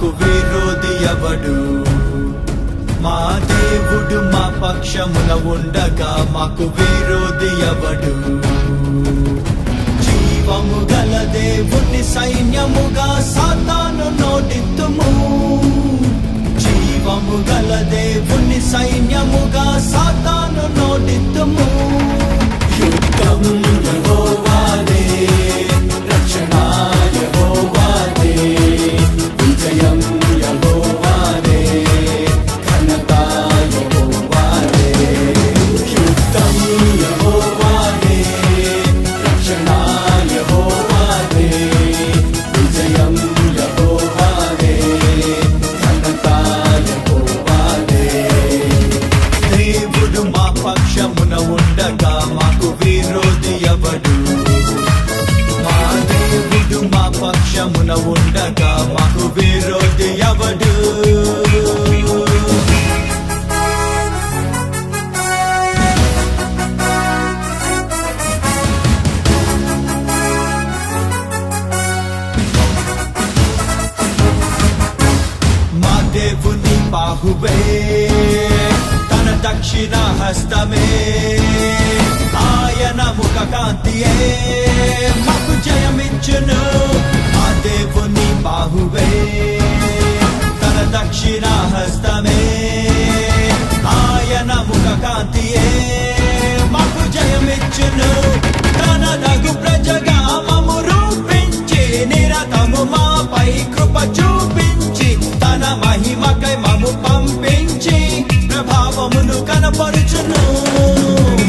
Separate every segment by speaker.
Speaker 1: మాకు విరోధి ఎవడు? మా దేవుడు మా పక్షమున ఉండగా మాకు విరోధి ఎవడు? జీవము గల దేవుని సైన్యముగా సాతాను నోటిత్తుము. జీవము గల దేవుని సైన్యముగా సాతాను నోటిత్తుము. యుద్ధం యెహోవాదే, రక్షణ యెహోవాదే, విజయం యెహోవాదే, ఘనత యెహోవాదే. యుద్ధం యెహోవాదే, రక్షణ యెహోవాదే, విజయం యెహోవాదే, ఘనత యెహోవాదే. దేవుడు మా పక్షమున ఉండగా మాకు విరోధి ఎవడు? మా దేవుడు మా పక్షమున ఉండగా మాకు విరోధి ఎవడు? మా దేవుని బాహువే, తన దక్షిణ హస్తమే, ఆయన ముఖ కాంతియే మాకు జయమిచ్చును. మా దేవుని బాహువే, తన దక్షిణ హస్తమే, ఆయన ముఖ కాంతియే మాకు జయమిచ్చును. తన దగు ప్రజగా మము రూపించి నిరతము మాపై కృప చూపించి తన మహిమకై మము పంపించి ప్రభావమును కనపరుచును.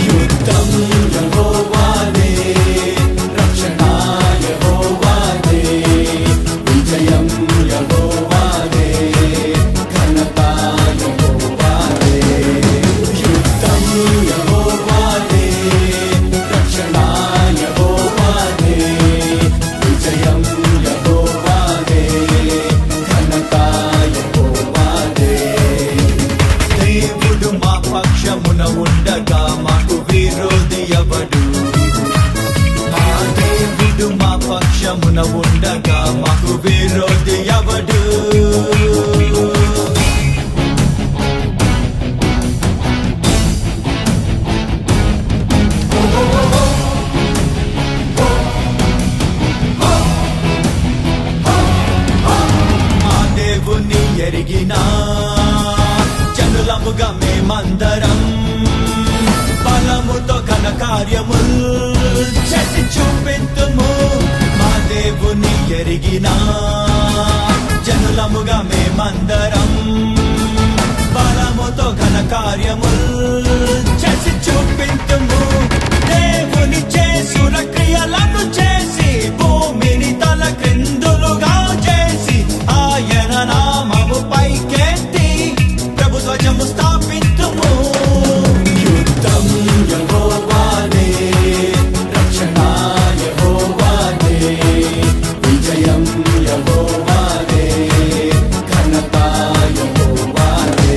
Speaker 1: యుద్ధం యెహోవాదే, రక్షణ యెహోవాదే, విజయం యెహోవాదే, ఘనత యెహోవాదే. యుద్ధం యెహోవాదే, రక్షణ యెహోవాదే, విజయం యెహోవాదే, ఘనత యెహోవాదే. దేవుడు మా పక్షమున ఉండగా మాకు విరోధి ఎవడు? మా దేవుడు మా పక్షమున ఉండగా మాకు విరోధి ఎవడు? మా దేవుని ఎరిగినా జనులముగా మేమందరం బలముతో ఘన కార్యముల్ చేసి చూపింతుము. మా దేవుని ఎరిగినా జనులముగా మేమందరం బలముతో ఘన కార్యముల్ చేసి చూపింతుము. దేవుని చేసున క్రియలను చేసి భూమిని తల క్రిందులుగా చేసి ఆయన నామము పైకెత్తి ప్రభుత్వము స్థాపింతుము. యుద్ధం యెహోవాదే, రక్షణ యెహోవాదే, విజయం యెహోవాదే, ఘనత యెహోవాదే.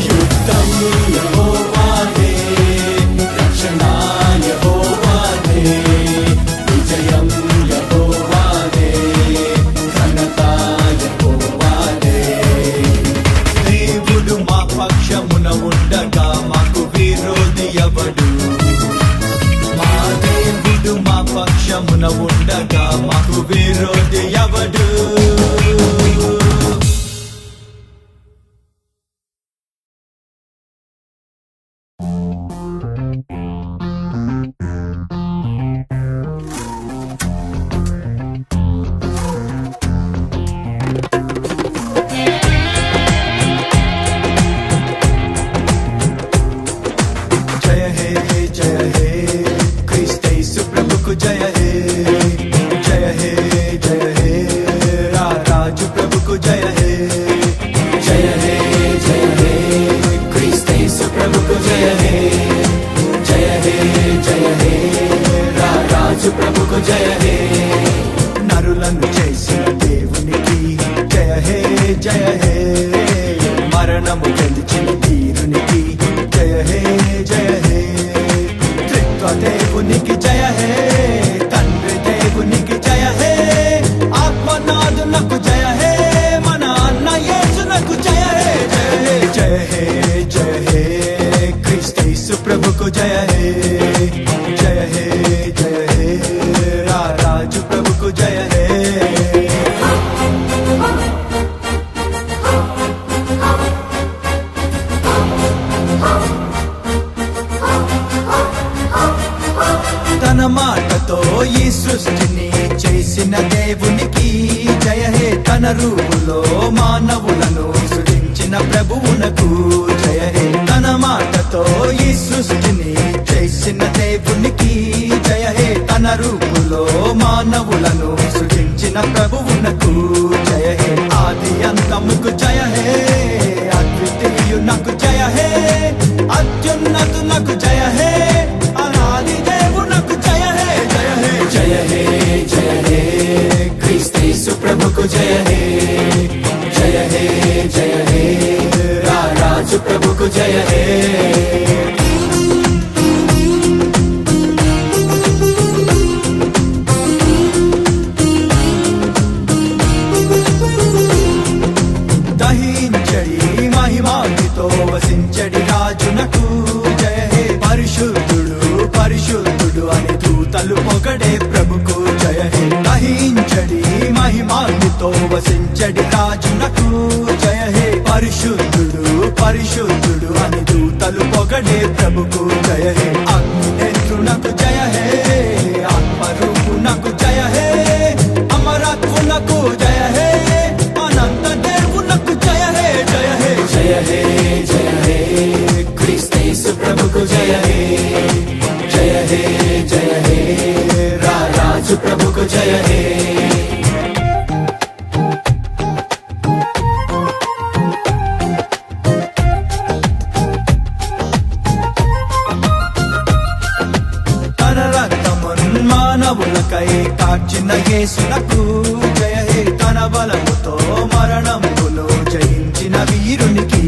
Speaker 1: యుద్ధం యెహోవాదే, రక్షణ యెహోవాదే, విజయం యెహోవాదే, ఘనత యెహోవాదే. దేవుడు మా పక్షమున ఉండగా మాకు విరోధి ఎవడు? మా దేవుడు మా పక్షమున ఉండగా మాకు విరోధి ఎవడు? జయ హే జయ హే క్రీస్తు ప్రభుకు జయ హే. జయ హే జయ హే రాజు ప్రభుకు జయ హే. జయ హే జయ హే క్రీస్తు ప్రభుకు జయ హే. జయ హే జయ హే రాజు ప్రభుకు జయ హే. నరులను చేసిన దేవునికి జయ హే జయ హే. మరణము గెలిచిన తీరునికి జయ హే జయ హే. త్రిత్వ దేవునికి జయ హే. తండ్రి దేవునికి జయ హే. ఆత్మనాథునకు జయ హే. మన जय हे जय हे जय हे राज प्रभु को जय हे తన మాటతో ఈ సృష్టిని చేసిన దేవునికి జయ హే తన రూపులో మానవులను సృజించిన ప్రభువునకు జయ హే తన మాటతో ఈ సృష్టిని చేసిన దేవునికి జయ హే తన రూపులో మానవులను సృజించిన ప్రభువునకు జయ హే ఆది అంతముకు జయ హే అద్వితీయునకు జయ హే అత్యున్నతునకు జయ హే అనాది దేవునకు జయ హే జయ హే జయ హే జయ హే క్రీస్తు ప్రభుకు జయ హే జయ హే జయ హే రాజు ప్రభుకు జయ హే దహించడి మహిమాతో వసించడి రాజునకు జయ హే పరిశుద్ధుడు పరిశుద్ధుడు అని దూతలు పొగడే ప్రభుకు జయ హే దహించడి మహిమాతో వసించడి రాజునకు జయ హే పరిశుద్ధుడు పరిశుద్ధుడు అని దూతలు పొగడే ప్రభుకు జయ హే అగ్నినేత్రునకు జయ హే ఆత్మరూపునకు జయ హే అమరత్వునకు జయ హే అనంత దేవునకు జయ హే జయ హే జయ హే జయ హే క్రీస్తు ప్రభుకు జయ హే జయ హే జయ హే రాజు ప్రభుకు జయ హే మానవులకై కార్చిన యేసునకు జయ హే తన బలముతో మరణమును జయించిన వీరునికి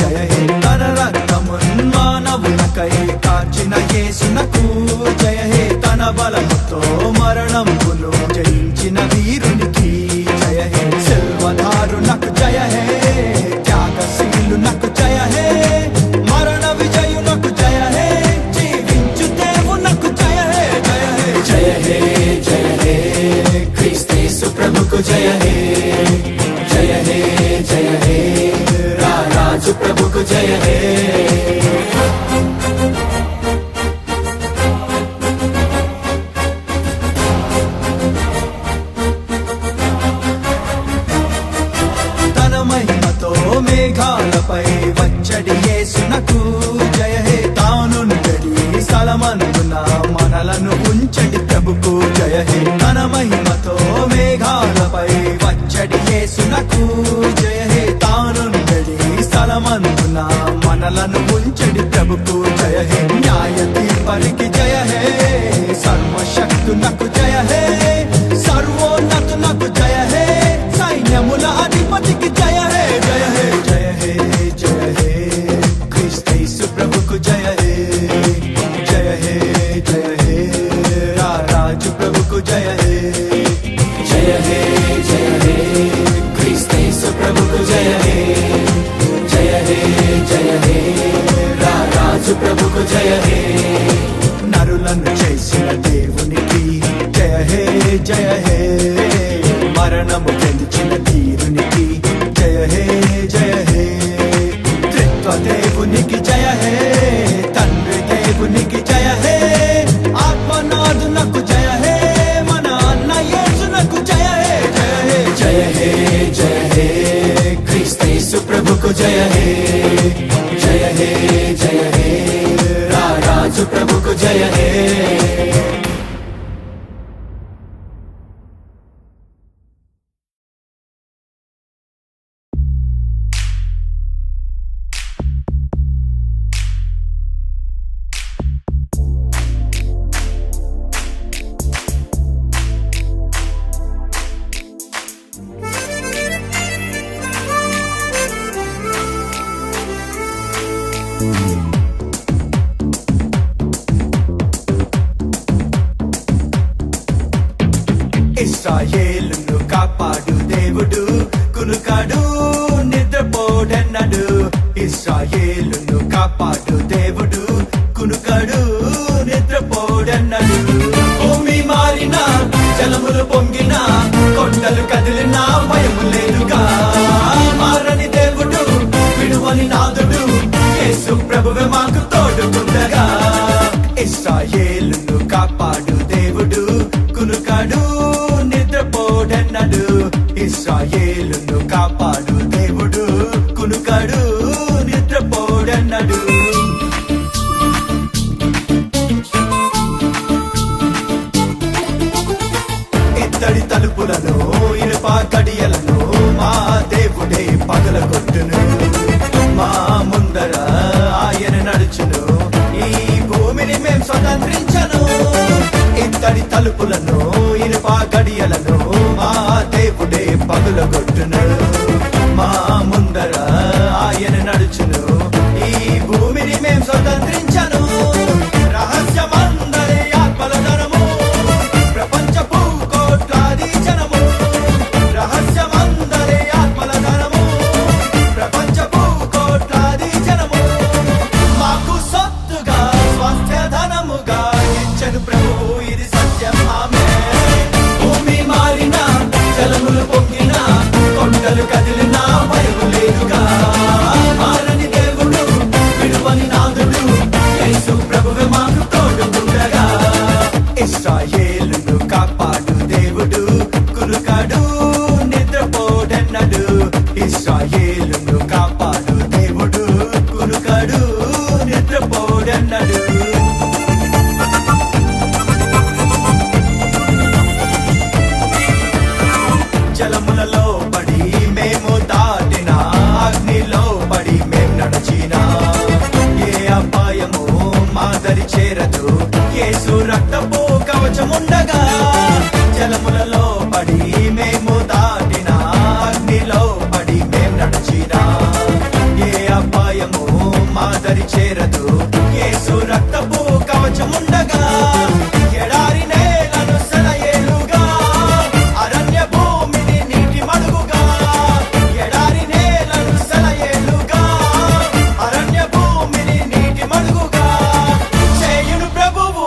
Speaker 1: జయ హే తన రక్తమున్ మానవులకై కార్చిన యేసునకు జయ హే తన బలముతో మరణమును జయించిన వీరునికి జయ హే సిల్వధారునకు జయ హే త్యాగశీలునకు జయ హే మరణ విజయునకు జయ హే జీవించు దేవునకు జయ హే జయ హే జయ హే జయ హే క్రీస్తు ప్రభుకు జయ హే జయ హే జయ హే రాజు ప్రభుకు జయ హే తన మహిమతో మేఘాలపై వచ్చడి యేసునకు జయ హే తానుండడి స్థలమందున మనలను ఉంచడి ప్రభుకు జయ హే తన మహిమతో మేఘాలపై వచ్చడి యేసునకు జయ హే తానుండడి స్థలమందున మనలను ఉంచడి ప్రభుకు జయ హే న్యాయ తీర్పరికి జయ హే సర్వశక్తునకు జయ హే సర్వోన్నతునకు జయ హే సైన్యముల అధిపతికి జయ హే జయ హే జయ హే జయ హే క్రీస్తు ప్రభుకు జయ హే జయ హే జయ హే రాజు ప్రభుకు జయ హే జయ హే జయ హే క్రీస్తు ప్రభుకు జయ హే జయ హే జయ హే రాజు ప్రభుకు జయ హే నరులను చేసిన దేవునికి జయ హే జయ హే మరణము గెలిచిన తీరునికి జయ హే జయ హే త్రిత్వ దేవునికి జయ హే తండ్రి దేవునికి జయ హే ఆత్మనాథునకు జయ హే మన అన్న యేసునకు జయ హే జయ హే జయ హే జయ హే క్రీస్తు ప్రభుకు జయ హే జయ హే జయ హే రాజు ప్రభుకు జయ హే ఇశ్రాయేలును కాపాడు దేవుడు కునుకాడు నిద్రపోడన్నాడు. ఇశ్రాయేలును కాపాడు దేవుడు కునుకాడు నిద్రపోడన్నడు. భూమి మారిన జలములు పొంగిన కొండలు కదిలిన భయము లేదుగా. మారని దేవుడు విడువని నాదుడు యేసు ప్రభువే మాకు తోడుకుండగా. ఇశ్రాయేలును కాపాడు దేవుడు కునుకాడు నిద్రపోడన్నడు. ఇశ్రాయేలును కాపాడు దేవుడు కునుకాడు నిద్రపోడన్నడు. ఇత్తడి తలుపులను ఇనుప గడియలను మా దేవుడే పగలగొట్టును. మా ముందర ఆయన నడుచును, ఈ భూమిని మేం స్వతంత్రించను. ఇత్తడి తలుపులను ఇనుప గడియలను మా దేవుడే పగలగొట్టును. మా ముందర ఆయన నడుచును, ఈ భూమిని మేం స్వతంత్రించను. రహస్యమందరి ఆత్మల ధనము ప్రపంచపు కోట్లాది జనము. రహస్యమందరి ఆత్మల ధనము ప్రపంచపు కోట్లాది జనము. మాకు సొత్తుగా స్వాస్థ్య ధనముగా ఇచ్చను ప్రభువు, ఇది సత్యం ఆమేన్. భూమి మారిన జలములు పొంగిన కొండలు కదిలిన భయము లేదుగా. మారని దేవుడు విడువని నాదుడు యేసు ప్రభువే మాకు తోడుకుండగా. ఇశ్రాయేలును కాపాడు దేవుడు కునుకాడు నిద్రపోడన్నడు. ఇశ్రాయేలును కాపాడు దేవుడు కునుకాడు నిద్రపోడన్నడు. జలములలో పడి మేము దాటిన, అగ్నిలో పడి మేము నడిచిన, ఏ అపాయము మాదరి చేరదు యేసు రక్తపు కవచముండగా. జలములలో పడి మేము దాటిన, అగ్నిలో పడి మేము నడిచిన, ఏ అపాయము మాదరి చేరదు యేసు రక్తపు కవచముండగా. ఎడారి నేలను సెలయేలుగా, అరణ్య భూమిని నీటి మడుగుగా. ఎడారి నేలను సెలయేలుగా, అరణ్య భూమిని నీటి మడుగుగా చేయును ప్రభువు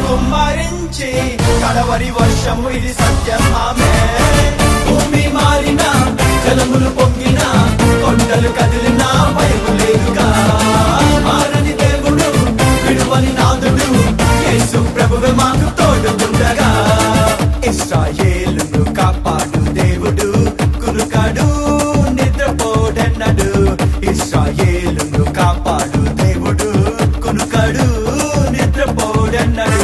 Speaker 1: కుమ్మరించి కడవరి వర్షము, ఇది సత్యం ఆమేన్. భూమి మారిన జలములు పొంగిన కొండలు కదిలిన భయము లేదుగా. మారని దేవుడు విడువని నాదుడు యేసు ప్రభువే మాకు తోడుకుండగా. ఇశ్రాయేలును కాపాడు దేవుడు కునుకాడు నిద్రపోడన్నడు. ఇశ్రాయేలును కాపాడు దేవుడు కునుకాడు నిద్రపోడన్నడు.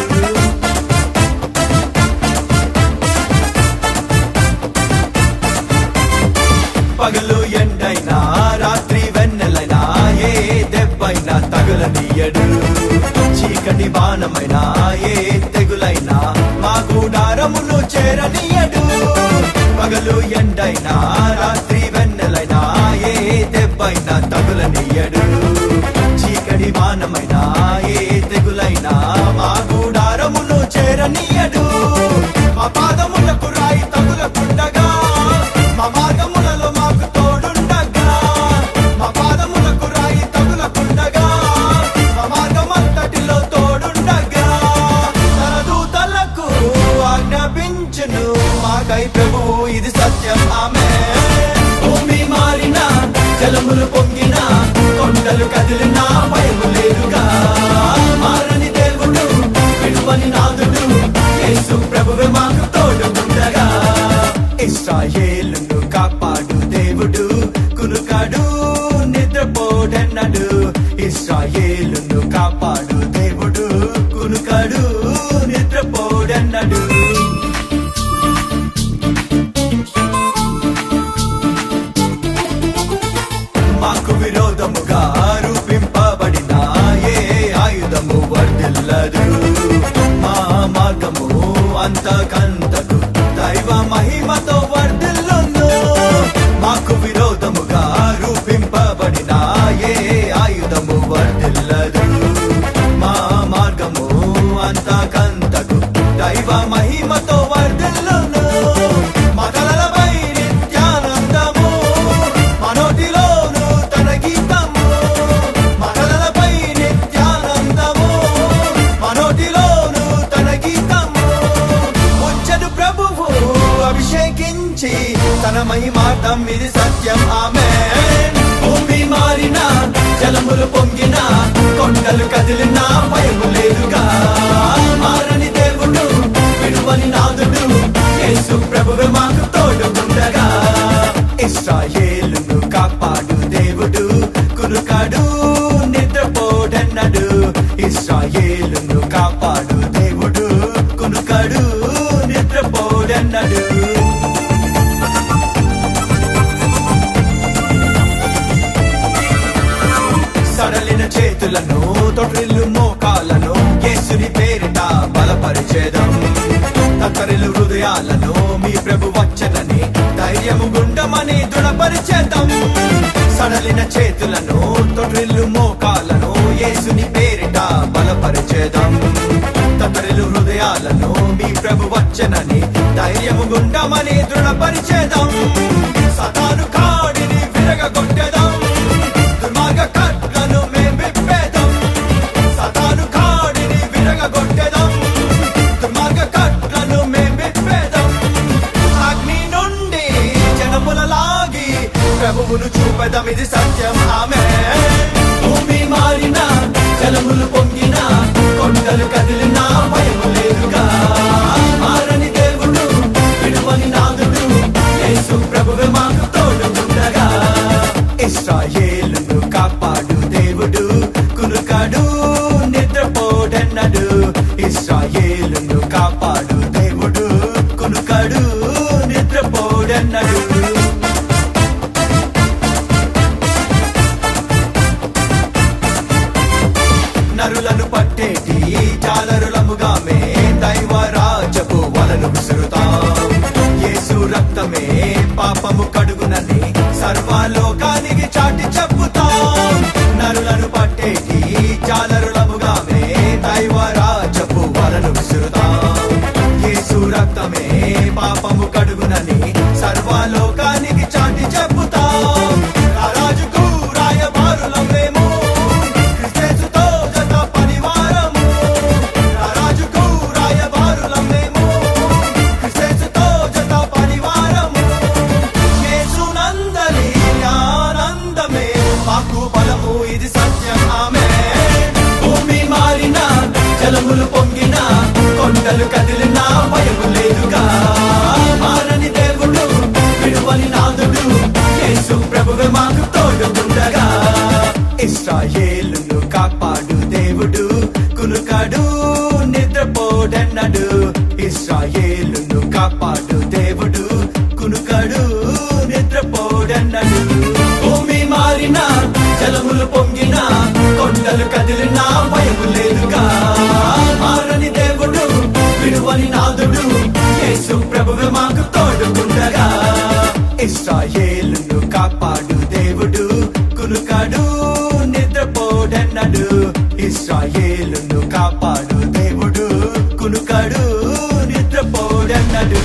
Speaker 1: పగలు ఎండైనా రాత్రి వెన్నెలైనా ఏ దెబ్బైనా తగులనీయడు. చీకటి బాణమైనా ఏ తెగులైనా మా గుడారమును చేరనీయడు. పగలు ఎండైనా రాత్రి వెన్నెలైనా ఏ దెబ్బైనా తగులనీయడు. చీకటి బాణమైనా ఏ తెగులైనా మా గుడారమును చేరనీయడు. మా పాదములకు రాయి తగులకుండగా, మా మార్గములలో మాకు తోడుండగా. మా పాదములకు రాయి తగులకుండగా, మా మార్గమంతటిలో తోడుండగా. తన దూతలకు ఆజ్ఞాపించును మాకై ప్రభువు, ఇది సత్యం ఆమేన్. భూమి మారిన జలములు పొంగిన కొండలు కదిలిన భయము లేదుగా. మారని దేవుడు విడువని నాదుడు యేసు ప్రభువే మాకు తోడుకుండగా. ఇశ్రాయేలును కాపాడు దేవుడు కునుకాడు నిద్రపోడన్నడు. ఇశ్రాయేలును కాపాడు దేవుడు కునుకాడు నిద్రపోడన్నడు. మాకు విరోధముగా రూపింపబడిన ఏ ఆయుధము వర్ధిల్లదు. మా మార్గము అంతకంతకు దైవ మహిమతో వర్ధిల్లును. మాకు విరోధముగా రూపింపబడిన ఏ ఆయుధము వర్ధిల్లదు. మా మార్గము అంతకంతకు దైవ మహిమతో వర్ధిల్లును. మా కలలపై నిత్యానందము, మా నోటిలోను తన గీతము. మా కలలపై నిత్యానందము, మా మహిమార్థం ఇది సత్యం ఆమేన్. భూమి మారిన జలములు పొంగిన కొండలు కదిలినా భయము లేదుగా. మారని దేవుడు విడువని నాదుడు యేసు ప్రభువే మాకు తోడుగుండగా. ఇశ్రాయేలును కాపాడు దేవుడు కునుకాడు నిద్రపోడన్నడు. ఇశ్రాయేలును కాపాడు దేవుడు కునుకాడు నిద్రపోడన్నడు. సడలిన చేతులను తొట్రిల్లు మోకాలను యేసుని పేరిట బలపరిచేదం. తత్తరిల్లు హృదయాలను మీ ప్రభు వచ్చనని ధైర్యము గుండమని దృఢపరిచేదం. సడలిన చేతులను తొట్రిల్లు మోకాలను యేసుని పేరిట బలపరిచేదం. తత్తరిల్లు హృదయాలను మీ ప్రభు వచ్చనని ధైర్యము గుండమని దృఢపరిచేదం. సతాను కాడిని విరగగొట్టేదం. దుర్మార్గ కట్లను మేం విప్పేదం. సతాను కాడిని విరగగొట్టేదం. దుర్మార్గ కట్లను మేం విప్పేదం. అగ్ని నుండి జనముల లాగి ప్రభువును చూపెదం ఇది సత్యం ఆమేన్. భూమి మారిన జలములు పొంగిన కొండలు కదిలినా భయము లేదుగా. మారని దేవుడు విడువని నాదుడు యేసు ప్రభువే మాకు తోడుగుండగా. ఇశ్రాయేలును కాపాడు దేవుడు కునుకాడు నిద్రపోడన్నడు. ఇశ్రాయేలును కాపాడు దేవుడు కునుకాడు నిద్రపోడన్నడు. నరులను పట్టేటి జాలరులముగా మే దైవరాజపు వలను విసురుతాం. యేసు రక్తమే పాపము కడుగునని సర్వలోకానికి చాటి చెప్పుతాం. నరులను పట్టేటి జాలరులముగా మే దైవరాజపు వలను విసురుతాం. యేసు రక్తమే పాపము కడుగునని సర్వలోకానికి చాటి చెప్పుతాం. రారాజుకు రాయబారులం మేము క్రీస్తుతో జత పరివారము. రారాజుకు రాయబారులం మేము క్రీస్తుతో జత పరివారము. యేసునందలి ఆనందమే మాకు బలము ఇది సత్యం ఆమేన్. భూమి మారిన జలములు పొంగిన కొండలు కదిలినా భయము లేదుగా. మారని దేవుడు విడువని నాదుడు యేసు ప్రభువే మాకు తోడుగుండగా. ఇశ్రాయేలును కాపాడు దేవుడు కునుకాడు నిద్రపోడన్నడు. ఇశ్రాయేలును కాపాడు దేవుడు కునుకాడు నిద్రపోడన్నడు. భూమి మారిన జలములు పొంగిన కొండలు కదిలినా భయము లేదుగా. మారని దేవుడు విడువని నాదుడు యేసు ప్రభువే మాకు తోడుగుండగా. ఇశ్రాయేలును కాపాడు దేవుడు కునుకాడు నిద్రపోడన్నడు. ఇశ్రాయేలును కాపాడు దేవుడు కునుకాడు నిద్రపోడన్నడు.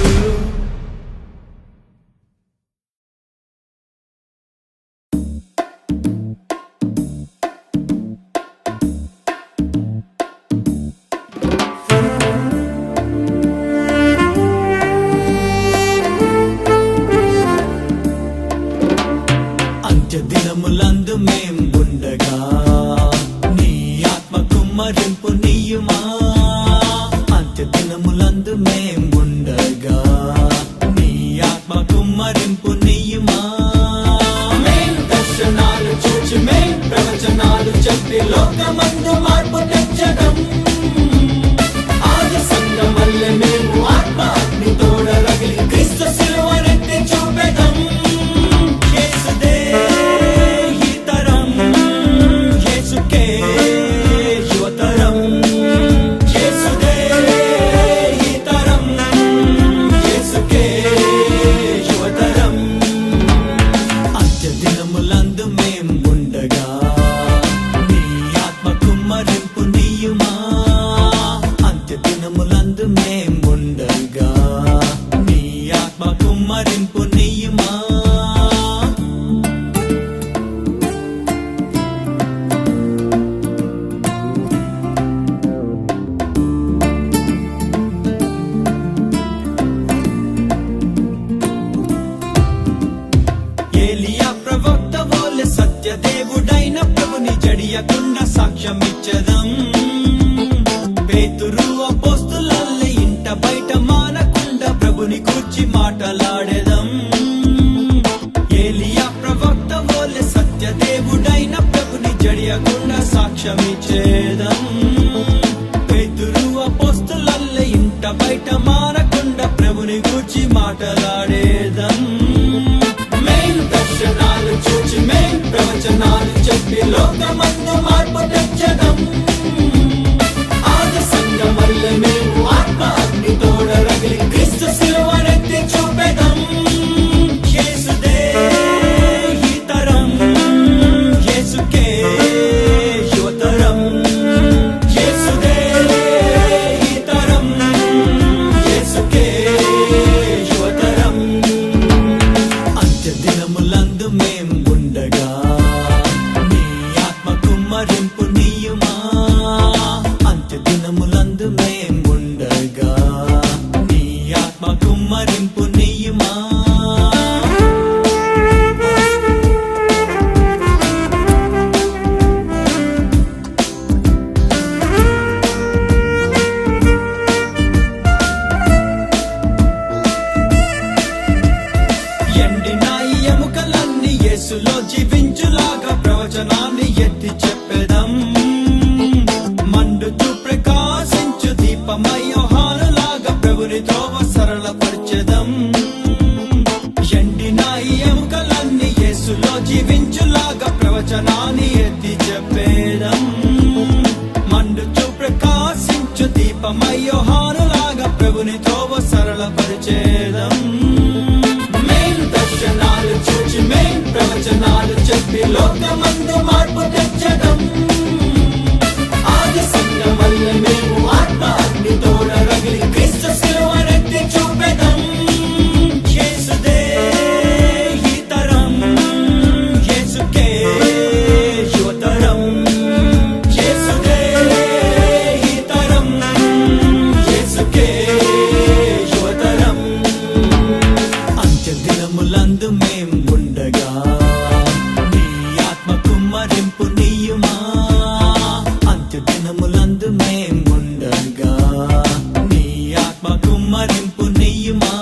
Speaker 1: అంత్యదినములందు మేం ఉండగా నీ ఆత్మ కుమ్మరింపు నీయుమా. అంత్యదినములందు మేం ఉండగా నీ ఆత్మ కుమ్మరింపు నీయుమా. మేం దర్శనాలు చూచి మేం ప్రవచనాలు చెప్పి లోకమందు మార్పు తెచ్చడం. ఆది సంఘం వల్లే మేము ఆత్మ అగ్ని తోడ రగిలి క్రీస్తు శిలువనెత్తి చూపెదం. యేసుదే ఈ తరం, యేసుకే యువతరం. యేసుదే ఈ తరం, యేసుకే యువతరం. అంత్యదినములందు మేం ఉండగా నీ ఆత్మ కుమ్మరింపు వెలుగొచ్చు దీపమయ్యో హానులాగా ప్రభుని త్రోవ సరళపరిచేదం. మెయిన్ దర్శనాలు చూచి మెయిన్ ప్రవచనాలు చెప్పి లోకమందు మార్పు తెచ్చడం. ఆది సంఘం వల్ల మేము ఆత్మ అగ్ని తోడ రగిలి క్రీస్తు శిలువనెత్తి చూపెదం. యేసుదే ఈ తరం, యేసుకే యువతరం. యేసుదే ఈ తరం, యేసుకే యువతరం. అంత్య దినములందు మేం ఉండగా నీ ఆత్మ కుమ్మరింపు నీయుమా. అంత్య దినములందు మేం ఉండగా నీ ఆత్మ కుమ్మరింపు నీయుమా.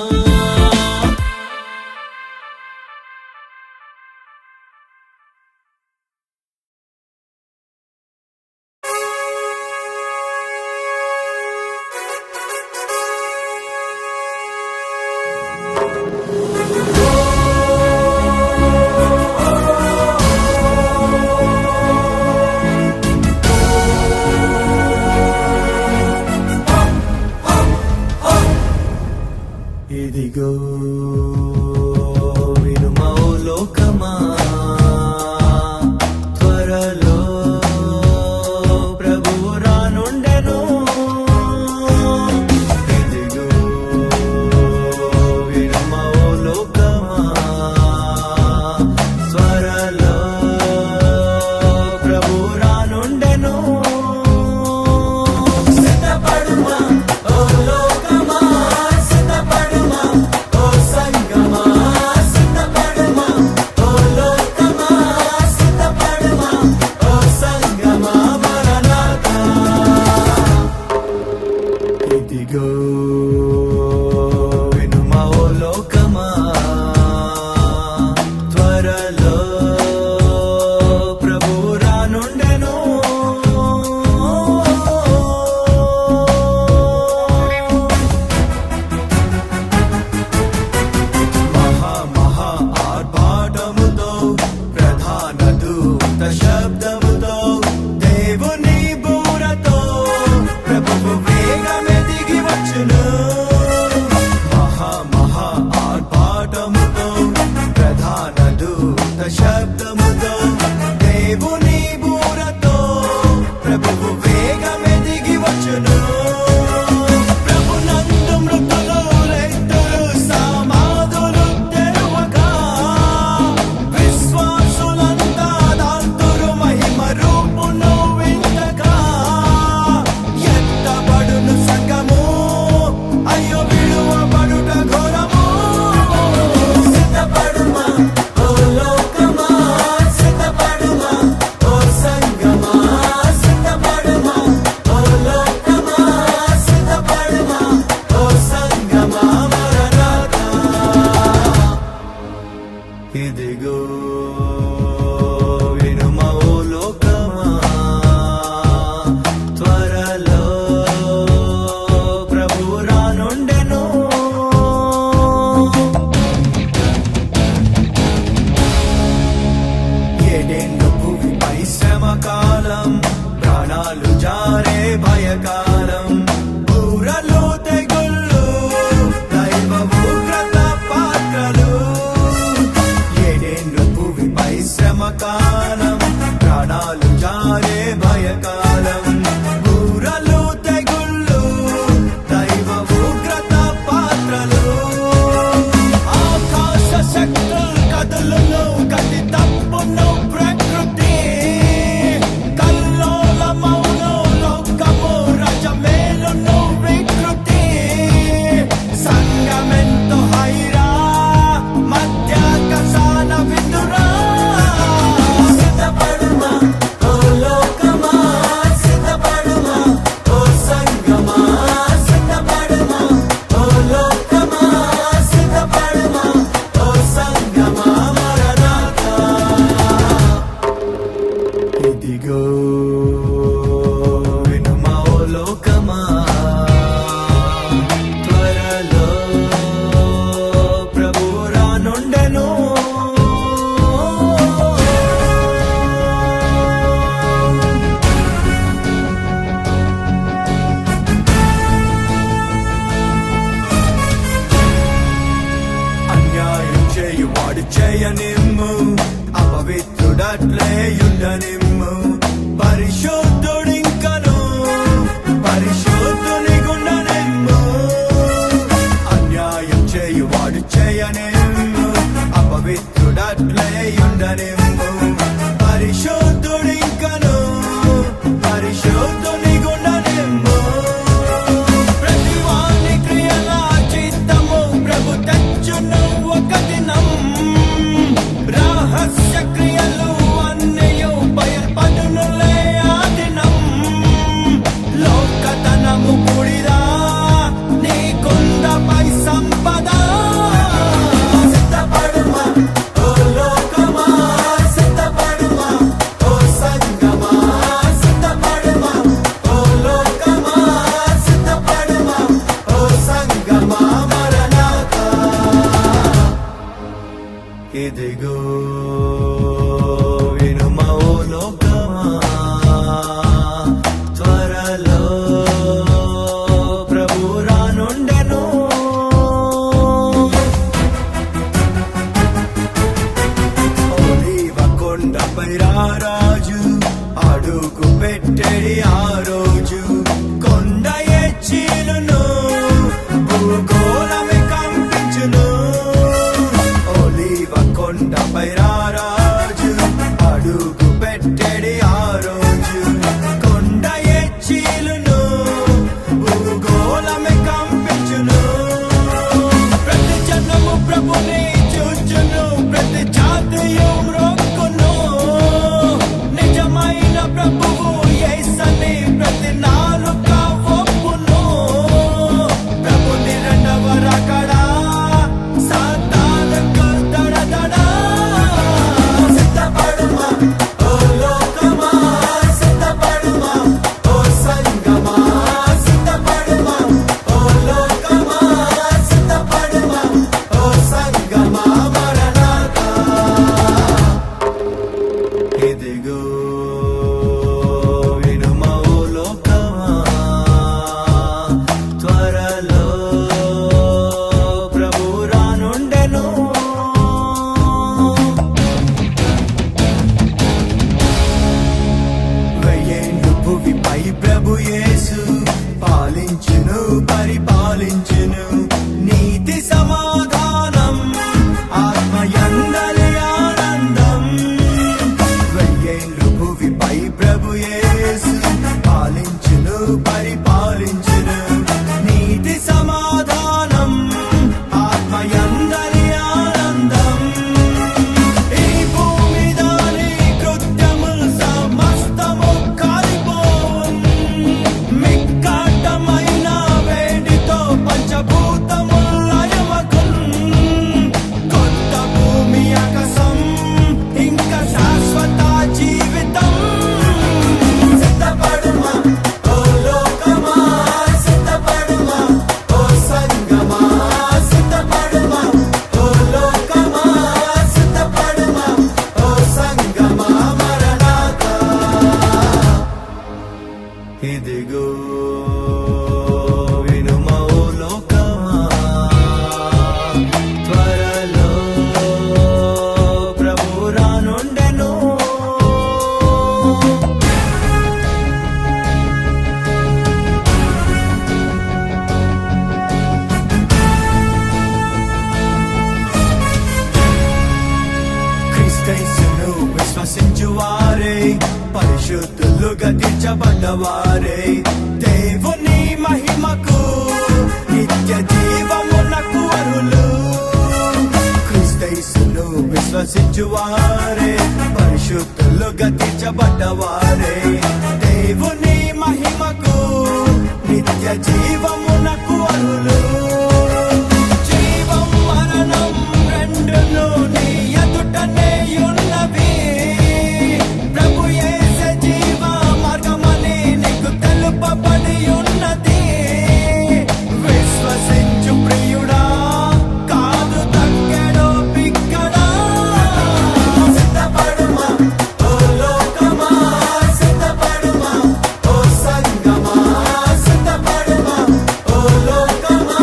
Speaker 1: ఇదిగో వినుమా ఓ లోకమా, త్వరలో ప్రభువు రానుండెను. ఇదిగో వినుమా ఓ లోకమా, త్వరలో ప్రభువు రానుండెను. సిద్ధపడుమా ఓ లోకమా, సిద్ధపడుమా ఓ సంగమా, సిద్ధపడుమా ఓ లోకమా, సిద్ధపడుమా ఓ సంగమా. మరణాతా ఇదిగో వినుమా ఓ లోకమా, త్వరలో ప్రభువు రానుండెను. మహా ఆర్భాటముతో ప్రధాన దూత శబ్దముతో దేవుని బూరతో ప్రభువు వేగమే దిగి వచ్చును. నిత్యము కూడిరా నీ కొండపై సంపద సిద్ధపడుమా ఓ లోకమా సిద్ధపడుమా ఓ సంగమా సిద్ధపడుమా ఓ లోకమా సిద్ధపడుమా ఓ సంగమా మరణాత ఇదిగో వినుమా ఓ లోకమా త్వరలో ప్రభు రానుండెను ఒలీవ కొండపై రారాజు అడుగు పెట్టెడి ఆ రోజు కొండ ఎచ్చిలును భూగోళమే కంపించును ఒలీవ కొండపై రారాజు అడుగు పెట్టెడి ఆ రోజు కొండ ఎచ్చిలును భూగోళమే కంపించును ప్రతి జనము ప్రభుని చూచును ప్రతి జాతియు మ్రొక్కును నిజమైన ప్రభువు యేసని ప్రతి నాలుక ఒప్పును ప్రభుని రెండవ రాకడ సాతాను దడదడ సిద్ధపడుమా ఓ లోకమా సిద్ధపడుమా ఓ సంగమా సిద్ధపడుమా ఓ లోకమా సిద్ధపడుమా ఓ సంగమా మరణాత ఇదిగో వినుమా ఓ లోకమా త్వరలో ప్రభు రానుండెను వెయ్యేండ్లు భువిపై ప్రభు యేసు పాలించును పరిపాలించును నీతి సమాధానం ఆత్మయందలి ఆనందం వెయ్యేండ్లు భువిపై ప్రభు యేసు పాలించును పరిపాలించును నీతి సమాధానం ఆత్మయందలి ఆనందం ఈ భూమి దాని కృత్యములు సమస్తము కాలిపోవున్ మిక్కాటమైన వేడితో పంచభూతములు లయమగున్ కొత్త భూమి ఆకాశం ఇంకా శాశ్వత జీవితం సిద్ధపడుమా ఓ లోకమా సిద్ధపడుమా ఓ సంగమా సిద్ధపడుమా ఓ లోకమా సిద్ధపడుమా ఓ సంగమా మరణాత ఇదిగో వినుమా ఓ లోకమా త్వరలో ప్రభు రానుండెను క్రీస్తు విశ్వసించువారే పరిశుద్ధులుగా తీర్చబడ్డవారే దేవుని మహిమకు నిత్య జీవమునకు అర్హులు క్రీస్తును విశ్వసించువారే పరిశుద్ధులుగా తీర్చబడ్డవారే దేవుని మహిమకు నిత్య జీవమునకు అర్హులు జీవం మరణం రెండును నీ ఎదుటనే ఉన్నవి ప్రభు యేసు జీవ మార్గమని నీకు తెలుపబడి ఉన్నది విశ్వసించు ప్రియుడా కాదు తగ్గడో బిక్కడా సిద్ధపడుమా ఓ లోకమా సిద్ధపడుమా ఓ సంగమా సిద్ధపడుమా ఓ లోకమా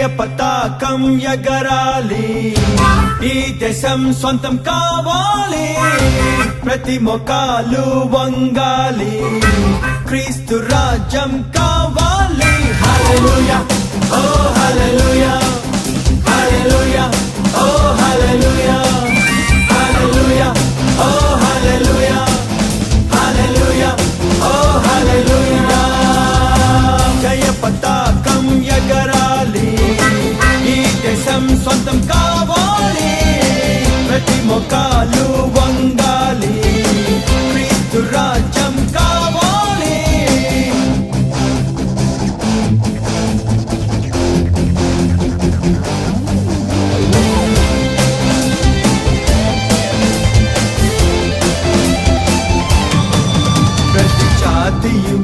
Speaker 1: జయ పతాకం ఎగరాలి, ఈ దేశం సొంతం కావాలి, ప్రతి మొకాలు వంగాలి, క్రీస్తు రాజ్యం కావాలి. హల్లెలూయా ఓ హల్లెలూయా, హల్లెలూయా ఓ హల్లెలూయా, హల్లెలూయా ఓ హల్లెలూయా, హల్లెలూయా ఓ హల్లెలూయా. జయ పతాకం ఎగరాలి, ఈ దేశం సొంతం కావాలి, ప్రతి మొకాలు వంగాలి, క్రీస్తు రాజ్యం కావాలి. ప్రతి జాతియు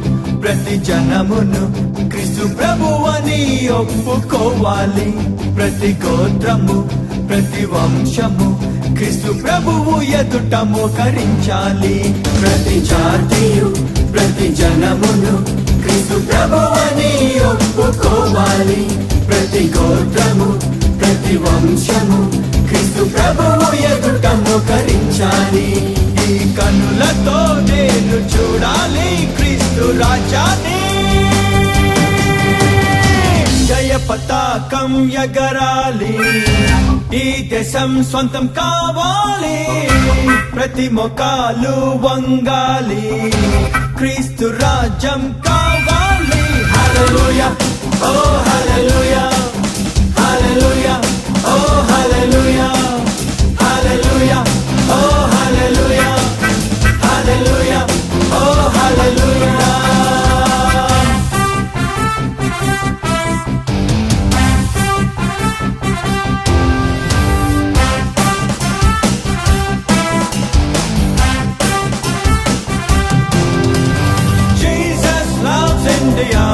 Speaker 1: ప్రతి జనమును క్రీస్తు ప్రభువని ఒప్పుకోవాలి, ప్రతి గోత్రము ప్రతి వంశము క్రీస్తు ప్రభువు ఎదుట మోకరించాలి. ప్రతి జాతియు ప్రతి జనమును క్రీస్తు ప్రభువని ఒప్పుకోవాలి, ప్రతి గోత్రము ప్రతి వంశము క్రీస్తు ప్రభువు ఎదుట మోకరించాలి. ఈ కనులతో నేను చూడాలి క్రీస్తు రాజ్యాన్ని. జయ పతాకం ఎగరాలి, ఈ దేశం సొంతం కావాలి, ప్రతి మొకాలు వంగాలి, క్రీస్తు రాజ్యం కావాలి. హల్లెలూయా ఓ హల్లెలూయా, హల్లెలూయా ఓ హల్లెలూయా, హల్లెలూయా ఓ హల్లెలూయా, హల్లెలూయా ఓ హల్లెలూయా. Jesus loves India,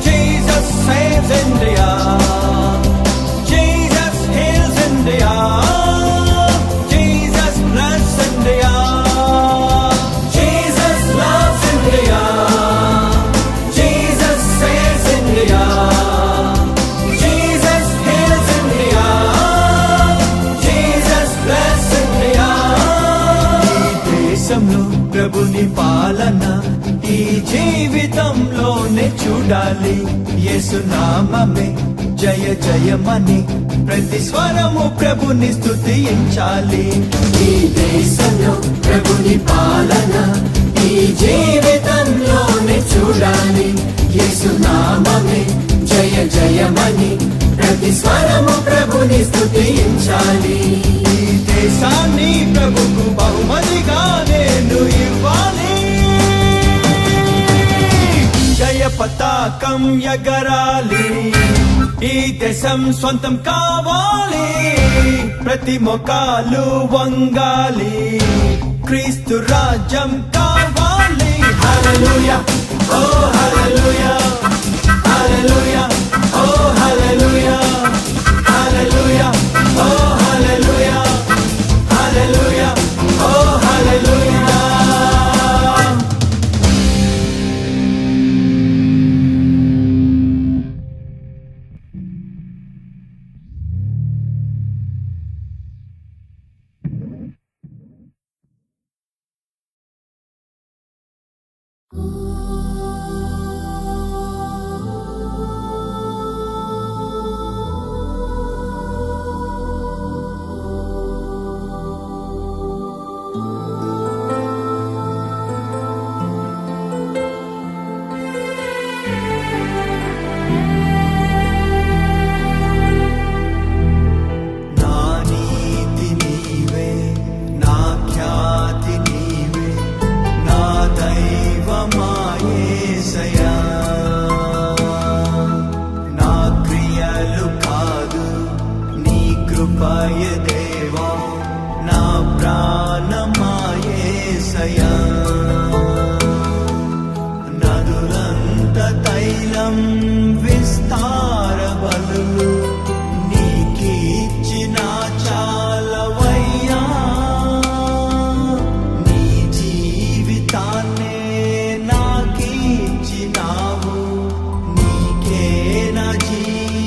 Speaker 1: Jesus saves India, Jesus heals India, Jesus bless India. Jesus loves India, Jesus saves India, Jesus heals India, Jesus bless India. ఈ దేశంలో ప్రభుని పాలన ఈ జీవితంలోనే చూడాలి, యేసు నామమే జయ జయమని ప్రతి స్వరము ప్రభుని స్తుతించాలి. ఈ దేశంలో ప్రభుని పాలన ఈ జీవితంలోనే చూడాలి, యేసు నామమే జయ జయమని ప్రతి స్వరము ప్రభుని స్తుతించాలి. ఈ దేశాన్ని ప్రభుకు బహుమతిగా నేను ఇవ్వాలి. జయ పతాకం ఎగరాలి, ఈ దేశం సొంతం కావాలి, ప్రతి మొకాలు వంగాలి, క్రీస్తు రాజ్యం కావాలి. హల్లెలూయా ఓ హల్లెలూయా, హల్లెలూయా ఓ హల్లెలూయా, హల్లెలూయా ఓ హల్లెలూయా, హల్లెలూయా ఓ హల్లెలూయా. కృపయ దేవా నా ప్రాణమాయేసయా నదులంత తైలం విస్తార బలులు నీకిచ్చిన చాలవయ్యా నీ జీవితాన్నే నాకిచ్చినావు నీకే నా జీవితం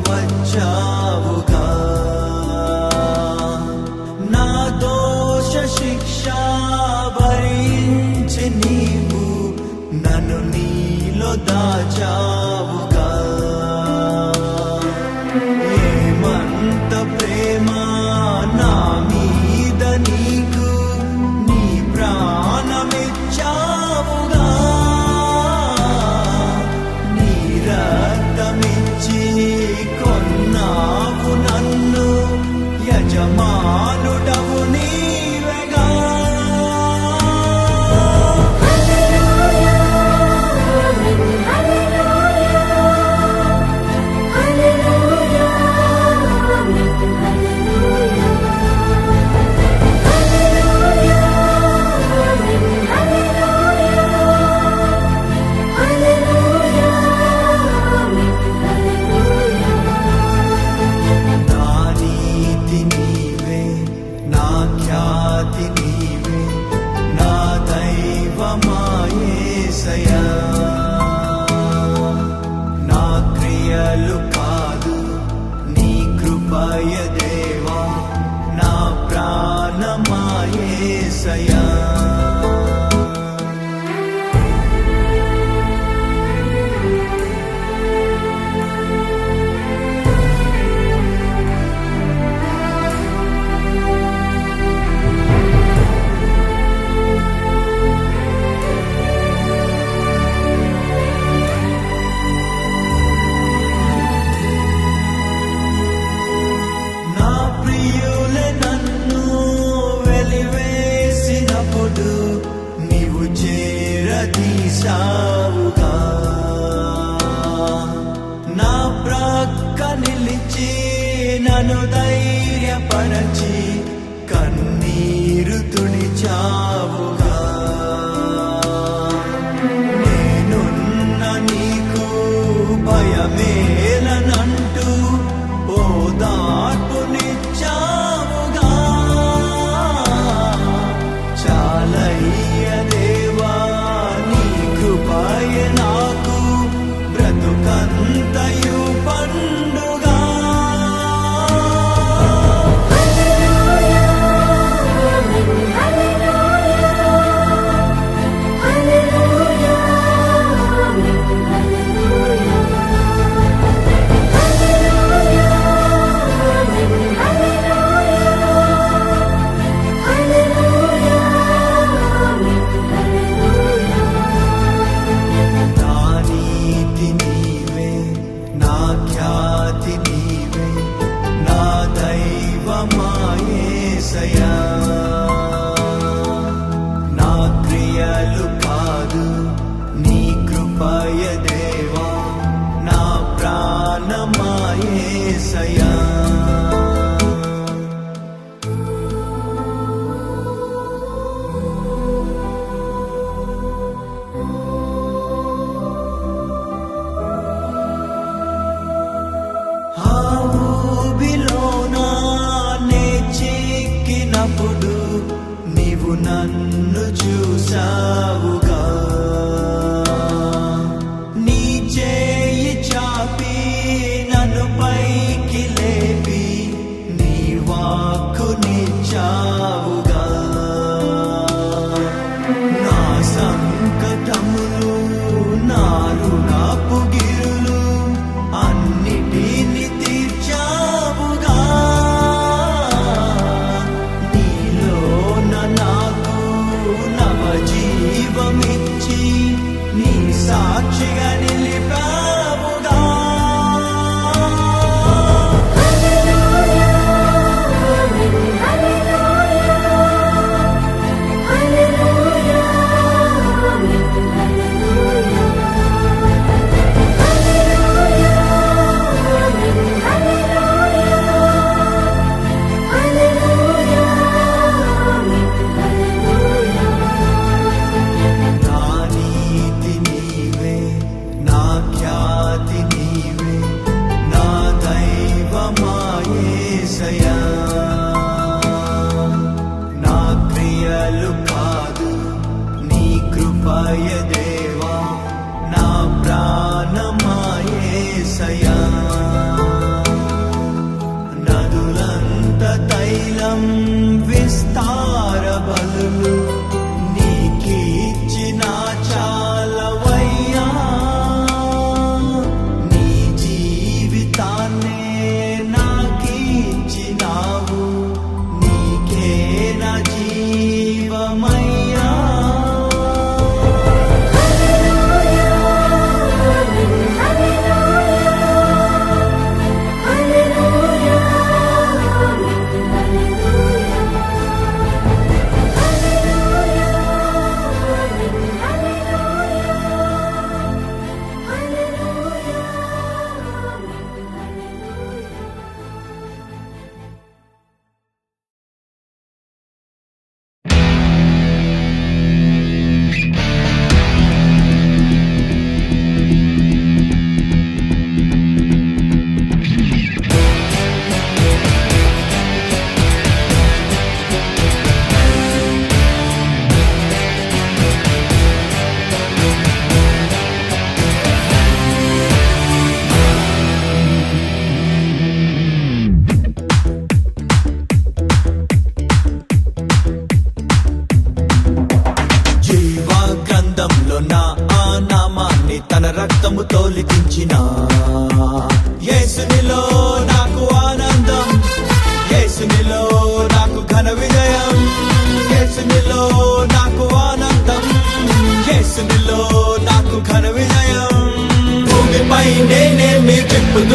Speaker 1: వచ్చావుగా నా దోష శిక్ష భరించి నీవు నన్ను నీలో దాచావుగా ఏమంత ప్రేమ నా మీద నీకు నీ ప్రాణమిచ్చావుగా నీ రక్తమిచ్చి కొన్నావు నన్ను యజమానుడవు నీవేగా నా నీతి నీవే నా ఖ్యాతి నీవే నా దైవమా యేసయ్యా నా క్రియలు కాదు నీ కృపయ దేవా నా ప్రాణమా యేసయ్యా నా ప్రియులే నన్ను వెలివేసినప్పుడు నీవు చేరదీశావుగా నా ప్రక్క నిలిచి నన్ను ధైర్యపరచి కన్నీరు తుడిచావుగా నేనున్న నీకు భయమేలనంటూ ఓదార్పునిచ్చావుగా చాలయ్య దేవా నీ కృపయ నాకు బ్రతుకంతయు పండుగా నా నీతి నీవే నా ఖ్యాతి నీవే నా దైవమా యేసయ్యా నా క్రియలు కాదు నీ కృపయ దేవా నా ప్రాణమా యేసయ్యా ఊబిలోన నే చిక్కినప్పుడు నీవు నన్ను చూసావుగా నీ చేయి చాపి నన్ను పైకి లేపి నీ వాక్కునిచ్చావుగా నా సంకటములు నా రుణపు గిరులు అన్నిటిని తీర్చావుగా నీలోన నాకు నవ జీవం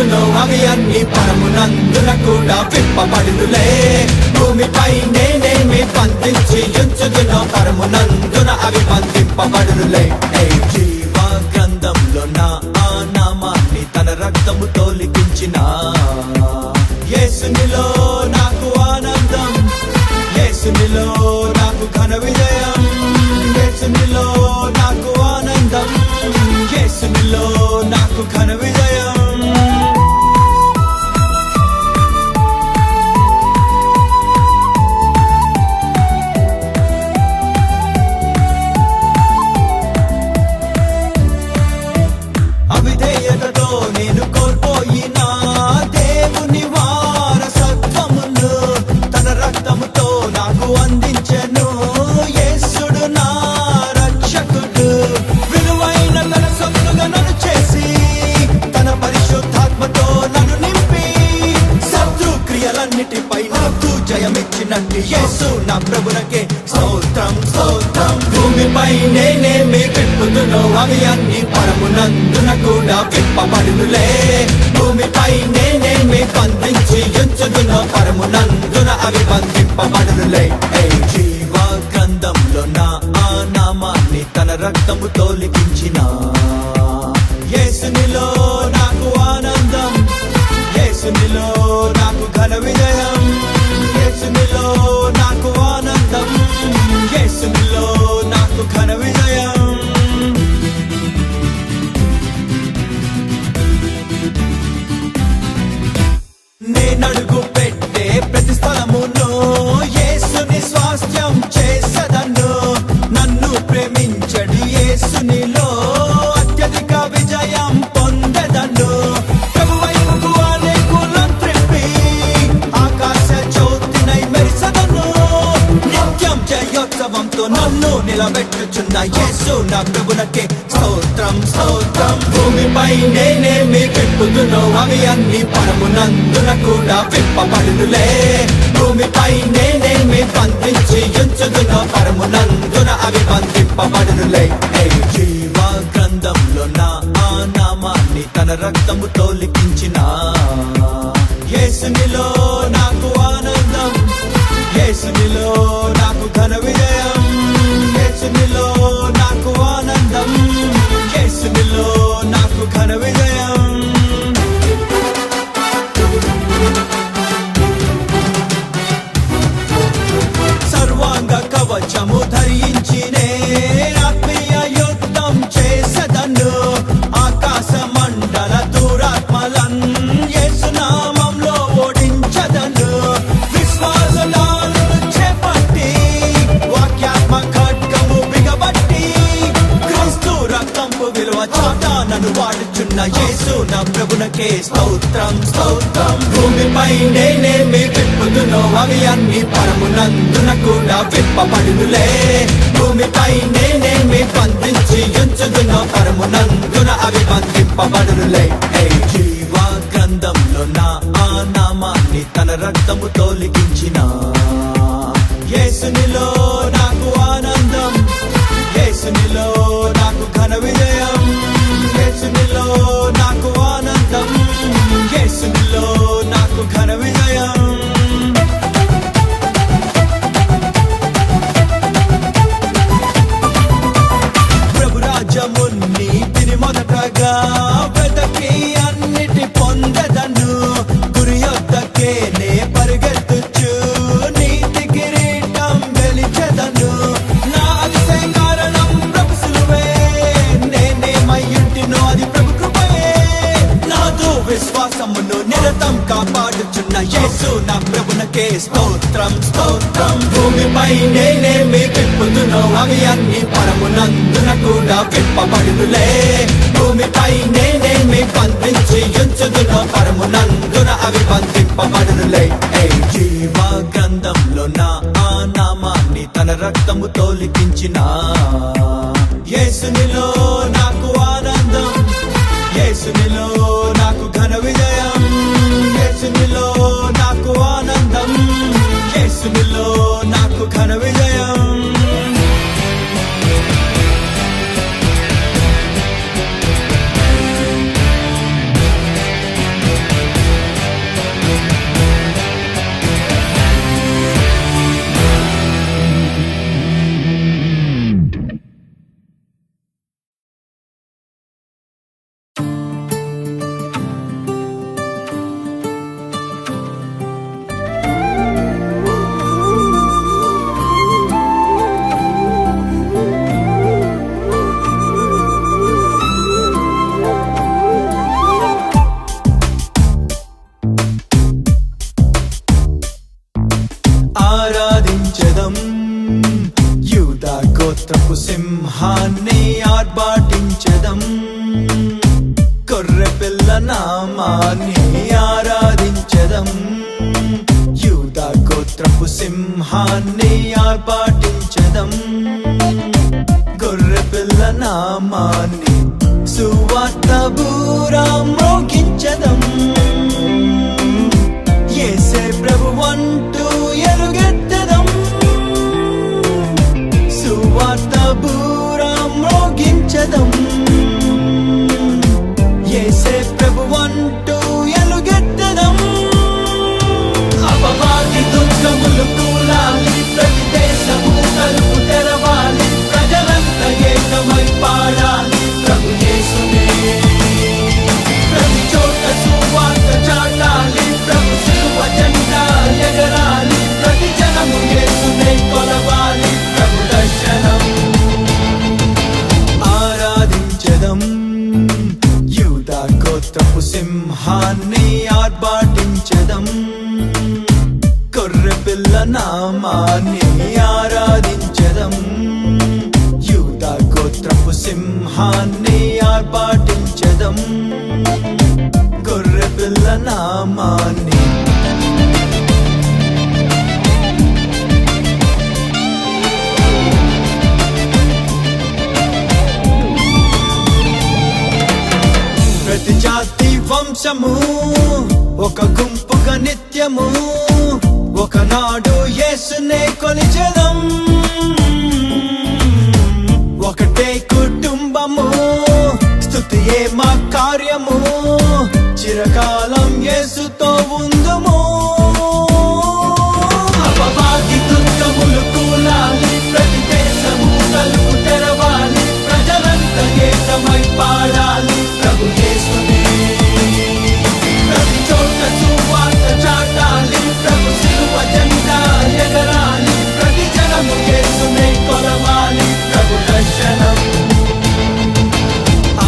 Speaker 1: విప్పుదునో అవి అన్ని పరమునందున కూడా విప్పబడునులే. భూమిపై నేనేమి బంధించి ఉంచుదునో పరమునందున అవి బంధింపబడునులే. జీవ గ్రంథంలో నా ఆ నామాన్ని తన రక్తముతో లిఖించిన యేసునిలో నాకు ఆనందం, యేసునిలో నాకు ఘన విజయం, యేసునిలో నాకు ఆనందం, యేసునిలో నాకు ఘన విజయం. అవిధేయతతో నేను కోల్పోయిన దేవుని వారసత్వమును తన రక్తముతో నాకు అందించెను యేసుడు నా రక్షకుడు. విలువైన తన సొత్తుగా నన్ను చేసి తన పరిశుద్ధాత్మతో నన్ను నింపి శత్రు క్రియలన్నిటిపై నాకు జయమిచ్చినట్టు యేసు నా ప్రభునకే స్తోత్రం స్తోత్రం. భూమిపై నేనేమి విప్పుదునో అవి అన్ని పరమునందున కూడా విప్పబడునులే. భూమిపై నేనేమి బంధించి ఉంచుదునో పరమునందున అవి బంధింపబడునులే. జీవ గ్రంథంలో నా ఆ నామాన్ని తన రక్తముతో లిఖించిన యేసునిలో నాకు ఆనందం, యేసునిలో నాకు ఘన విజయం, యేసునిలో నాకు ఆనందం, యేసునిలో నాకు ఘన విజయం. నేనడుగు పెట్టే ప్రతి స్థలమును యేసుని స్వాస్థ్యం చేసదను. నన్ను ప్రేమించడు యేసునిలో అత్యధిక విజయం పొందెదను. ప్రభువైపుకు అనేకులను త్రిప్పి ఆకాశ జ్యోతినై మెరిసెదను. నిత్యం జయోత్సవంతో నన్ను నిలబెట్టుచున్న యేసు నా ప్రభునకే స్తోత్రం స్తోత్రం. భూమిపై నేనేమి విప్పుదునో అవి అన్ని పరమునందున కూడా విప్పబడునులే. భూమిపై నేనేమి బంధించి ఉంచుదునో పరమునందున అవి బంధింపబడునులే. జీవ గ్రంథంలో నా ఆ నామాన్ని తన రక్తముతో లిఖించిన యేసునిలో నాకు ఆనందం, యేసునిలో నాకు ఘన విజయం, యేసునిలో నాకు ఆనందం, యేసునిలో నాకు ఘన విజయం. సర్వాంగ కవచము ధరించినే ఆత్మీయ యుద్ధం చేసెదను. ఆకాశ మండల దురాత్మలన్ యేసునామంలో ఓడించదను. విశ్వాసులను చేపట్టి వాక్యాత్మ ఖడ్గము బిగబట్టి క్రీస్తు రక్తంపు విలువ చాట నన్ను వాడుచున్న యేసు నా ప్రభునకే స్తోత్రం స్తోత్రం. భూమిపై నేనేమి విప్పుదునో అవి అన్ని పరమునందున కూడా విప్పబడునులే. భూమిపై నేనేమి బంధించి ఉంచుదునో పరమునందున అవి బంధింపబడునులే. జీవ గ్రంథంలో నా ఆ నామాన్ని తన రక్తముతో లిఖించిన యేసునిలో నాకు ఆనందం, యేసునిలో నాకు ఘన విజయం, యేసునిలో నాకు ఆనందం, యేసునిలో నాకు ఘన విజయం. ప్రభురాజ్యముని తిని మొదటగా వెతకి అన్నిటి పొందెదను. గురి యొద్దకే నే పరిగెత్తుచు నీతి కిరీటం గెలిచెదను. నా అతిశయ కారణం ప్రభు సిలువే, నేనేమయ్యుంటినో అది ప్రభు కృపయే. నాతో విశ్వాసమును నిరతం కాపాడుచున్న యేసు నా ప్రభునకే స్తోత్రం స్తోత్రం. భూమిపై నేనేమి విప్పుదునో అవి అన్ని పరమునందున కూడా విప్పబడునులే. భూమిపై నేనేమి బంధించి ఉంచుదునో పరమునందున అవి బంధింపబడునులే. జీవ గ్రంథంలో నా ఆ నామాన్ని తన రక్తముతో లిఖించిన యేసునిలో నాకు ఆనందం, యేసునిలో నాకు ఘన విజయం, యేసునిలో నాకు ఆనందం, యేసునిలో నాకు ఘన విజయం. ఆరాధించదం యూదా గోత్రపు సింహాన్ని ఆర్భాటించదం గొర్రె పిల్ల నామాన్ని ఆరాధించదం యూదా గోత్రపు సింహాన్ని ఆర్భాటించదం గొర్రె పిల్ల నామాన్ని సువార్త బూరా మ్రోగించదం యేసే ప్రభువంటూ ఎలుగెత్తదం సువార్త బూరా మ్రోగించదం యేసే ప్రభువంటూ ఎలుగెత్తదం అపవాది దుర్గములు కూలాలి ప్రతి దేశము తలుపు తెరవాలి ప్రజలంతా ఏకమై పాడాలి ప్రభు యేసునే ప్రతి చోట సువార్త చాటాలి ప్రభు శిలువ జెండా ఎగరాలి ప్రతి జనము యేసునే కొలవాలి ప్రభు దర్శనం ఆరాధించదం యూదా గోత్రపు సింహాన్ని ఆర్భాటించదం గొర్రె పిల్ల నామాన్ని ఆరాధించదం యూదా గోత్రపు సింహాన్ని ఆర్భాటించదం గొర్రె పిల్ల నామాన్ని ప్రతి జాతి వంశము ఒక గుంపుగా నిత్యము ఒకనాడు యేసునే కొలిచెదం ఒకటే కుటుంబము స్తుతియే మా కార్యము చిరకాలం యేసుతో ఉందుము అపవాది దుర్గములు కూలాలి ప్రతి దేశము తలుపు తెరవాలి ప్రజలంతా ఏకమై పాడాలి ప్రభు యేసునే ప్రతి చోట సువార్త చాటాలి ప్రభు శిలువ జెండా ఎగరాలి ప్రతి జనము యేసునే కొలవాలి ప్రభు దర్శనం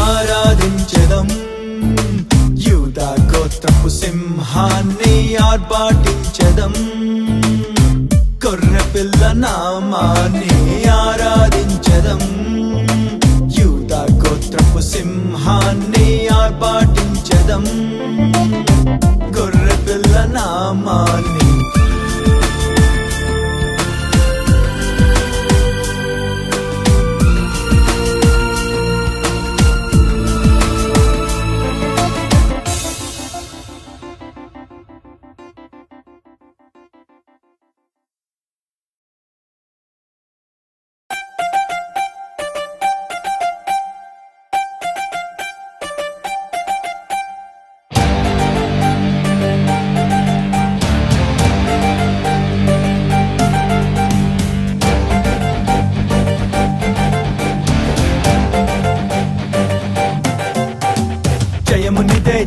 Speaker 1: ఆరాధించదం యూదా గోత్రపు సింహాన్ని ఆర్భాటించదం గొర్రె పిల్ల నామాన్ని ఆరాధించదం యూదా గోత్రపు సింహాన్ని ఆర్భాటించదం గొర్రె పిల్ల నామాన్ని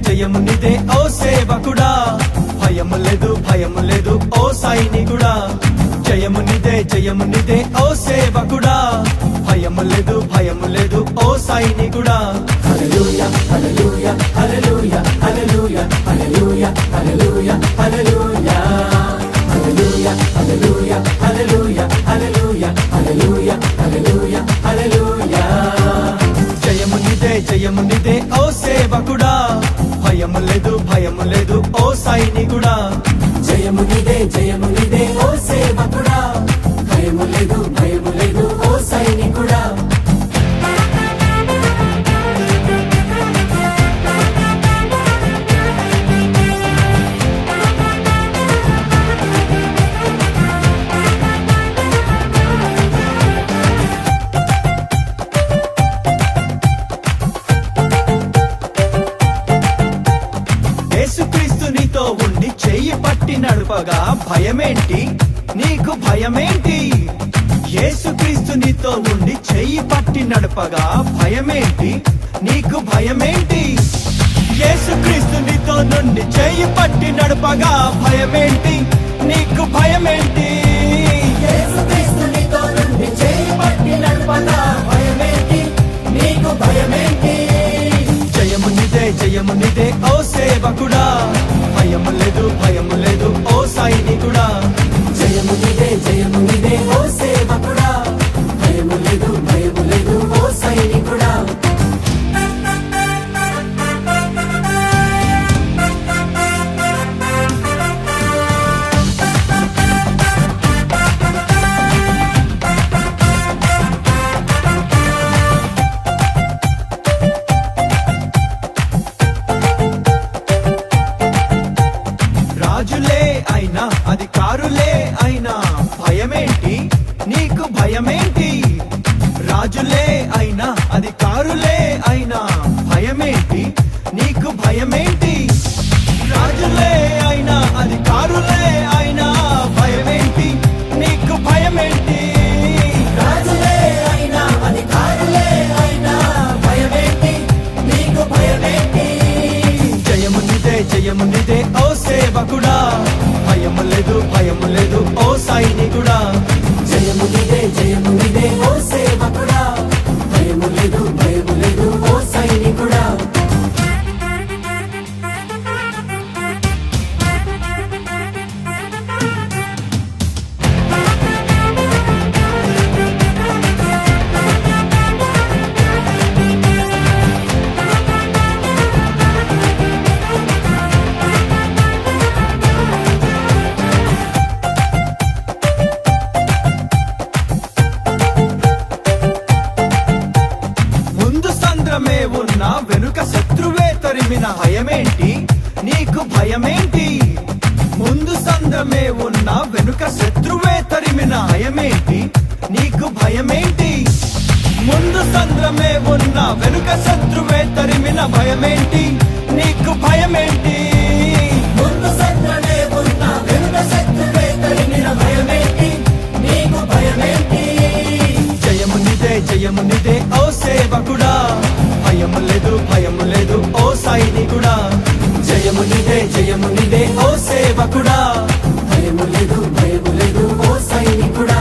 Speaker 1: జయమునిదే ఓ సేవకుడా భయము లేదు ఓ సైనికుడా జయమునిదే ఓ సేవకుడా భయము లేదు ఓ సైనికుడా హల్లెలూయా హల్లెలూయా హల్లెలూయా హల్లెలూయా హల్లెలూయా హల్లెలూయా హల్లెలూయా హల్లెలూయా హల్లెలూయా హల్లెలూయా హల్లెలూయా హల్లెలూయా హల్లెలూయా హల్లెలూయా జయమునిదే ఓ సేవకుడా భయము లేదు ఓ సైనికుడా జయమునిదే ఓ సేవకుడా భయము లేదు ఓ సైనికుడా నడుపగా భయమేంటి నీకు భయమేంటి యేసుక్రీస్తు నీతో ఉండి చెయ్యి పట్టి నడపగా భయమేంటి నీకు భయమేంటి యేసుక్రీస్తు నీతో నుండి చెయ్యి పట్టి నడపగా భయమేంటి నీకు భయమేంటి యేసుక్రీస్తు నీతో నుండి చెయ్యి పట్టి నడపగా భయమేంటి నీకు భయమేంటి జయమునిదే ఓ సేవకుడా భయము లేదు ఓ సైనికుడా జయమునిదే రాజులే అయినా అధికారులే అయినా భయమేంటి నీకు భయమేంటి రాజులే అయినా అధికారులే అయినా భయమేంటి నీకు భయమేంటి రాజులే అయినా అధికారులే అయినా భయమేంటి నీకు భయమేంటి రాజులే అయినా అధికారులే అయినా భయమేంటి నీకు భయమేంటి జయము నిదే ఓ సేవకుడా భయము లేదు ఓ సైనికుడా
Speaker 2: జయము నిదే ఓ సేవకుడా భయము లేదు ఓ సైనికుడా
Speaker 1: ముందు సంద్రమే ఉన్నా వెనుక శత్రువే తరిమిన భయమేంటి నీకు భయమేంటి ముందు సంద్రమే ఉన్నా వెనుక శత్రువే తరిమిన భయమేంటి నీకు భయమేంటి ముందు సంద్రమే ఉన్నా వెనుక శత్రువే తరిమిన భయమేంటి నీకు భయమేంటి
Speaker 2: ముందు సంద్రమే ఉన్నా వెనుక శత్రువే తరిమిన భయమేంటి నీకు భయమేంటి
Speaker 1: జయము నిదే ఓ సేవకుడా భయము లేదు ఓ సైనికుడా
Speaker 2: జయము నిదే ఓ సేవకుడా భయము లేదు ఓ సైనికుడా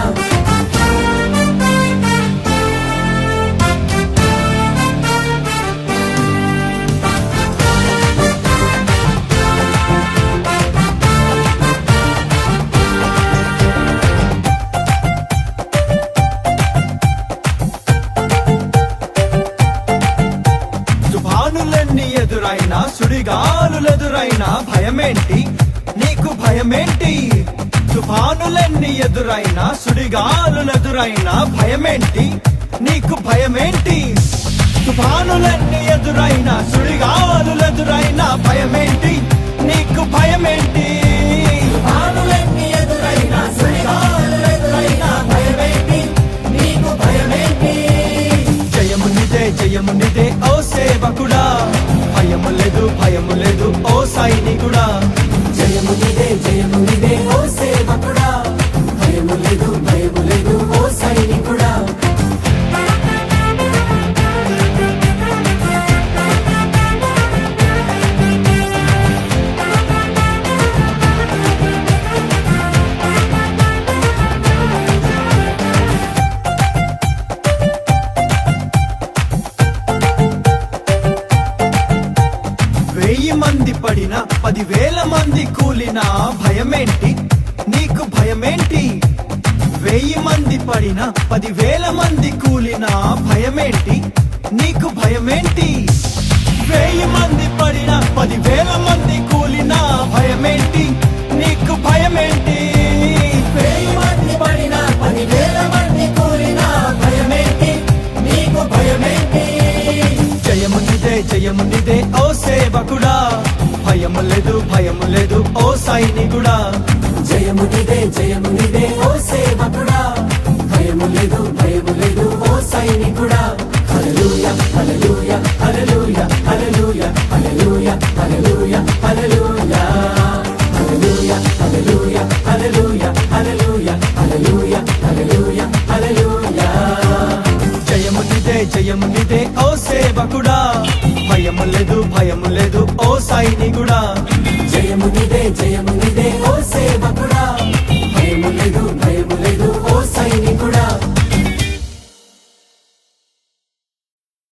Speaker 1: తుఫానులన్నీ ఎదురైనా సుడిగాలులెదురైనా భయమేంటి నీకు భయమేంటి తుఫానులన్నీ ఎదురైనా సుడిగాలులెదురైనా భయమేంటి నీకు భయమేంటి తుఫానులన్నీ ఎదురైనా సుడిగాలులెదురైనా భయమేంటి నీకు భయమేంటి
Speaker 2: తుఫానులన్నీ ఎదురైనా సుడిగాలులెదురైనా భయమేంటి నీకు భయమేంటి
Speaker 1: జయము నిదే ఓ సేవకుడా భయము లేదు ఓ సైనికుడా
Speaker 2: జయము నిదే ఓ సేవకుడా భయము లేదు ఓ సైనికుడా
Speaker 1: వెయ్యి మంది పడినా 10,000 మంది కూలినా భయమేంటి నీకు భయమేంటి వెయ్యి మంది పడినా 10,000 మంది కూలినా భయమేంటి నీకు భయమేంటి వెయ్యి మంది పడినా 10,000 మంది కూలినా భయమేంటి నీకు భయమేంటి
Speaker 2: వెయ్యి మంది పడినా 10,000 మంది కూలినా భయమేంటి నీకు భయమేంటి
Speaker 1: జయము నిదే ఓ సేవకుడా భయము లేదు ఓ సైనికుడా
Speaker 2: జయము నిదే ఓ సేవకుడా భయము లేదు ఓ సైనికుడా హల్లెలూయా హల్లెలూయా హల్లెలూయా హల్లెలూయా హల్లెలూయా హల్లెలూయా హల్లెలూయా హల్లెలూయా హల్లెలూయా హల్లెలూయా హల్లెలూయా హల్లెలూయా హల్లెలూయా హల్లెలూయా
Speaker 1: జయము నిదే ఓ సేవకుడా భయము లేదు ఓ సైనికుడా
Speaker 2: జయము నిదే